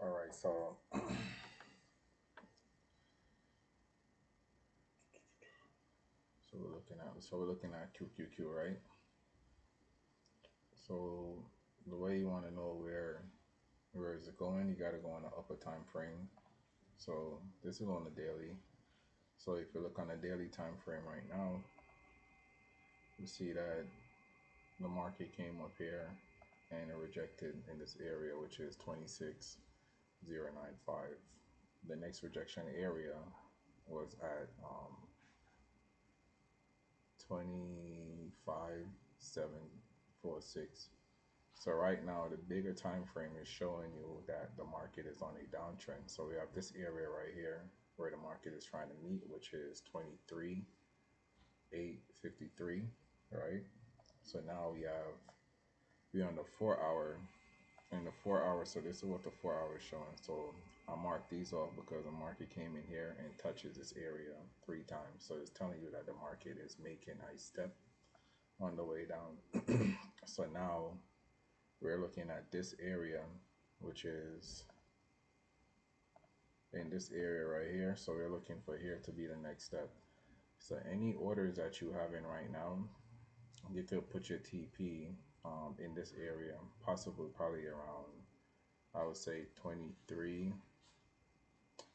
All right, so we're looking at QQQ, right? So the way you want to know where is it going, you got to go on the upper time frame. So this is on the daily. So if you look on the daily time frame right now, you see that the market came up here and it rejected in this area, which is 26,095. The next rejection area was at 25,746. So right now, the bigger time frame is showing you that the market is on a downtrend. So we have this area right here where the market is trying to meet, which is 23,853, right? So now we on the 4 hour. In the 4 hour, so this is what the 4 hour is showing. So I marked these off because the market came in here and touches this area 3 times. So it's telling you that the market is making a step on the way down. So now we're looking at this area, which is in this area right here. So we're looking for here to be the next step. So any orders that you have in right now, you could put your TP in this area, possibly probably around, I would say 23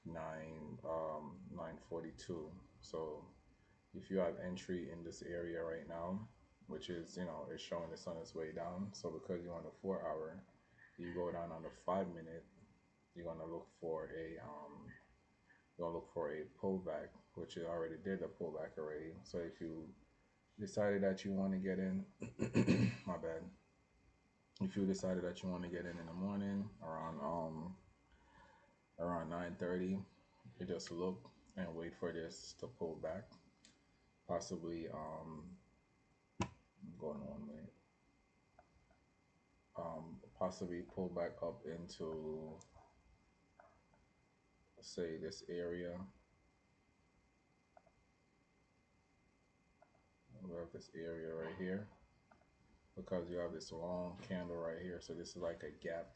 9 942. So if you have entry in this area right now, which is, it's showing it's on its way down. So because you're on the 4 hour, you go down on the 5 minute, you're gonna look for a pullback, which it already did a pullback already. So if you decided that you want to get in, my bad. If you decided that you want to get in the morning around 9:30, you just look and wait for this to pull back, possibly going on way, possibly pull back up into, say, this area. We have this area right here because you have this long candle right here. So this is like a gap.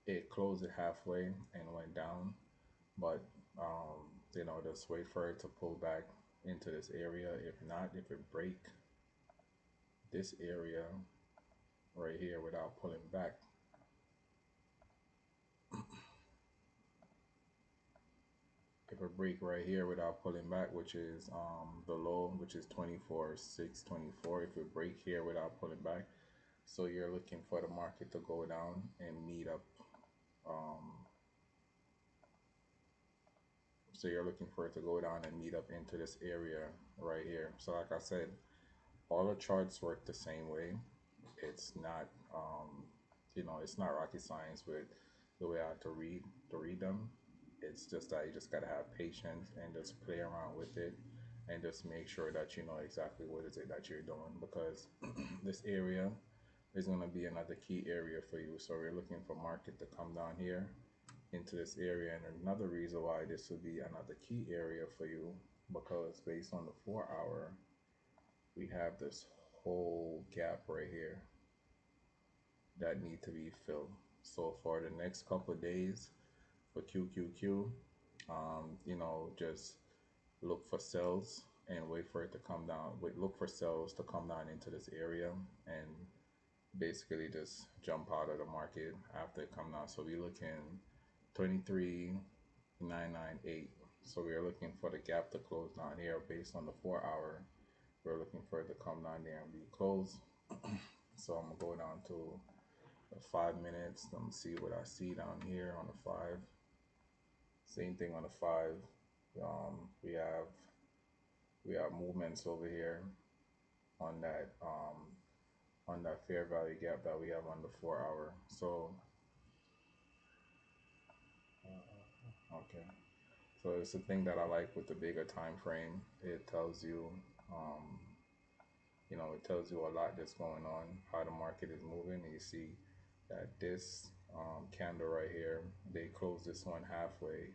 It closed it halfway and went down, but just wait for it to pull back into this area. If not, if it break this area right here without pulling back, if it break right here without pulling back, which is the low, which is 24,624, if it break here without pulling back, so you're looking for the market to go down and meet up. Um, so you're looking for it to go down and meet up into this area right here. So like I said, all the charts work the same way. It's not, it's not rocket science with the way I have to read them. It's just that you just gotta have patience and just play around with it and just make sure that you know exactly what is it that you're doing, because this area is gonna be another key area for you. So we're looking for market to come down here into this area, and another reason why this would be another key area for you, because based on the 4 hour, we have this whole gap right here that need to be filled. So for the next couple of days for QQQ, just look for sales and wait for it to come down. Wait, look for sales to come down into this area and basically just jump out of the market after it come down. So we looking 23,998. So we are looking for the gap to close down here based on the 4 hour. We're looking for it to come down there and be closed. So I'm gonna go down to the 5 minutes. Let me see what I see down here on the five. Same thing on the five. Um, we have we have movements over here on that fair value gap that we have on the 4 hour. So okay. So it's the thing that I like with the bigger time frame. It tells you, um, it tells you a lot that's going on, how the market is moving. And you see that this candle right here, they closed this one halfway.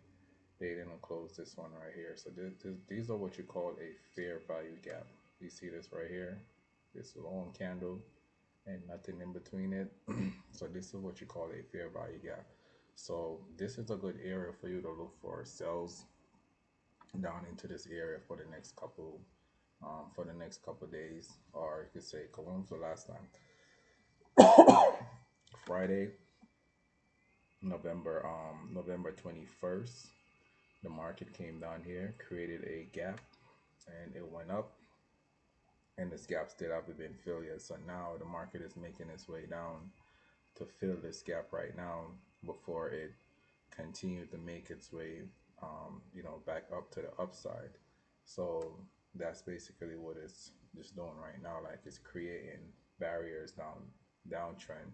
They didn't close this one right here. So these are what you call a fair value gap. You see this right here, this long candle and nothing in between it. So this is what you call a fair value gap. So this is a good area for you to look for sales down into this area for the next couple days, or you could say, when was the last time? Friday, November 21st. The market came down here, created a gap, and it went up, and this gap still haven't been filled yet. So now the market is making its way down to fill this gap right now before it continued to make its way, back up to the upside. So that's basically what it's just doing right now. Like, it's creating barriers downtrend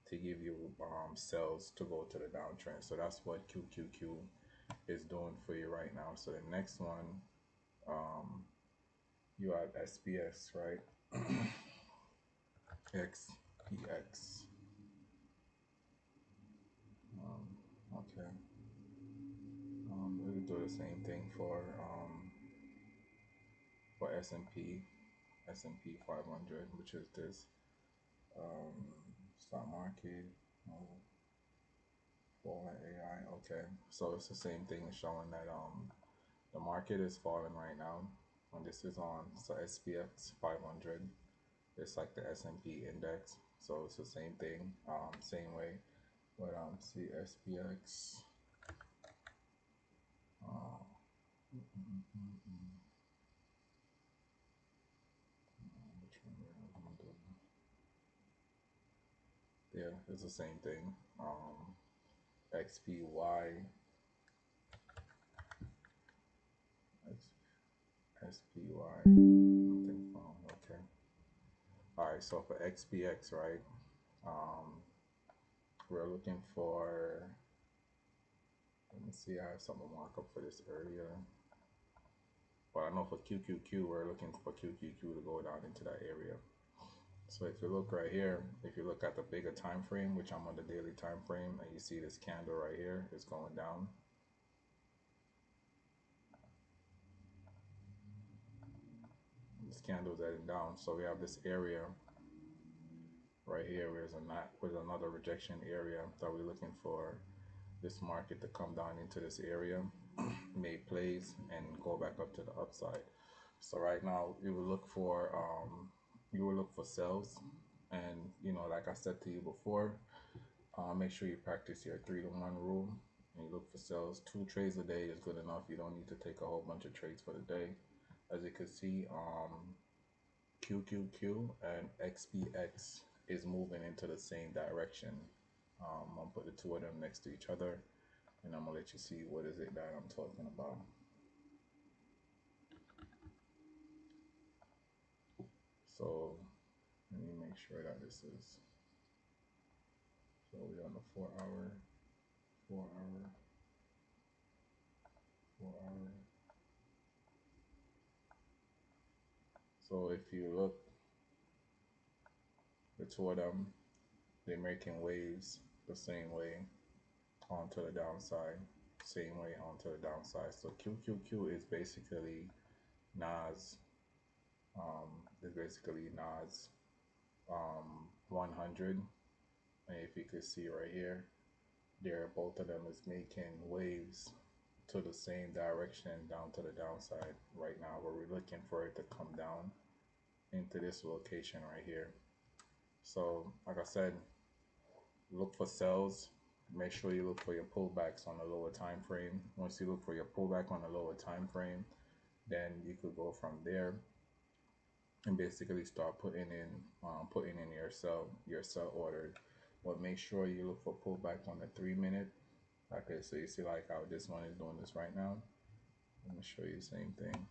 to give you sales to go to the downtrend. So that's what QQQ is doing for you right now. So the next one, um, you have SPX, right? XPX. Okay. We do the same thing for S&P 500, which is this um, stock market. Oh, falling AI. Okay, so it's the same thing showing that the market is falling right now, and this is on so SPX 500. It's like the S&P index, so it's the same thing, same way. But see SPX. Uh, mm, mm, mm, mm, which one did I want to do? Yeah, it's the same thing. XPY, SPY. Nothing found. Okay. All right. So for XPX, right? Um, we're looking for. Let me see. I have something marked up for this earlier. But I know for QQQ, we're looking for QQQ to go down into that area. So if you look right here, if you look at the bigger time frame, which I'm on the daily time frame, and you see this candle right here, it's going down. This candle's heading down. So we have this area right here where there's another rejection area that we're looking for this market to come down into this area, make plays, and go back up to the upside. So right now you will look for sales, and like I said to you before, make sure you practice your 3-to-1 rule, and you look for sales. 2 trades a day is good enough. You don't need to take a whole bunch of trades for the day. As you can see, QQQ and XPX is moving into the same direction. I'm gonna put the two of them next to each other, and I'm gonna let you see what is it that I'm talking about. So let me make sure that this is. So we're on the 4 hour, 4 hour, 4 hour. So if you look, the two of them, they're making waves the same way onto the downside, same way onto the downside. So QQQ is basically Nas, is basically Nas 100. And if you could see right here, there both of them is making waves to the same direction down to the downside right now, where we're looking for it to come down into this location right here. So like I said, look for sells. Make sure you look for your pullbacks on the lower time frame. Once you look for your pullback on the lower time frame, then you could go from there and basically start putting in your sell order. But make sure you look for pullback on the 3 minute. Okay, so you see like how this one is doing this right now. Let me show you the same thing.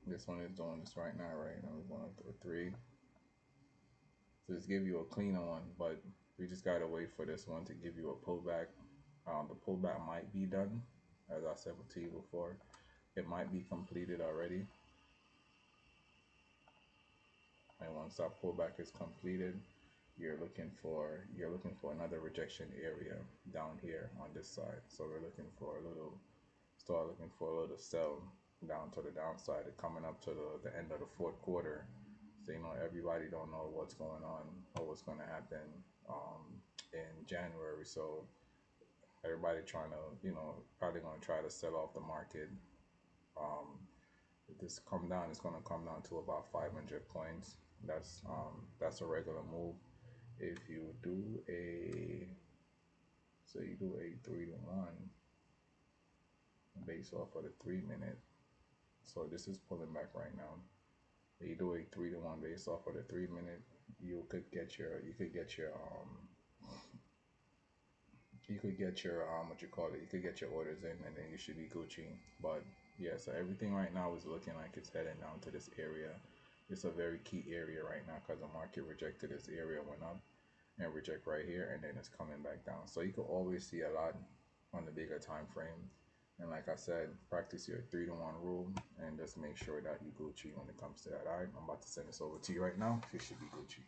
This one is doing this right now, right? I'm going to a 3. So just give you a cleaner one, but we just gotta wait for this one to give you a pullback. The pullback might be done, as I said to you before. It might be completed already, and once that pullback is completed, you're looking for another rejection area down here on this side. So we're looking for a little sell down to the downside, coming up to the end of the fourth quarter. So everybody don't know what's going on or what's going to happen in January. So Everybody trying to, probably gonna try to sell off the market. If this come down, it's gonna come down to about 500 points. That's a regular move. If you do a, so you do a 3 to 1 based off of the 3 minute. So this is pulling back right now. You do a 3 to 1 based off of the 3 minute. You could get your what you call it. You could get your orders in, and then you should be Gucci. But yeah, so everything right now is looking like it's heading down to this area. It's a very key area right now because the market rejected this area, went up and reject right here, and then it's coming back down. So you can always see a lot on the bigger time frame. And like I said, practice your 3 to 1 rule and just make sure that you Gucci when it comes to that. All right, I'm about to send this over to you right now. You should be Gucci.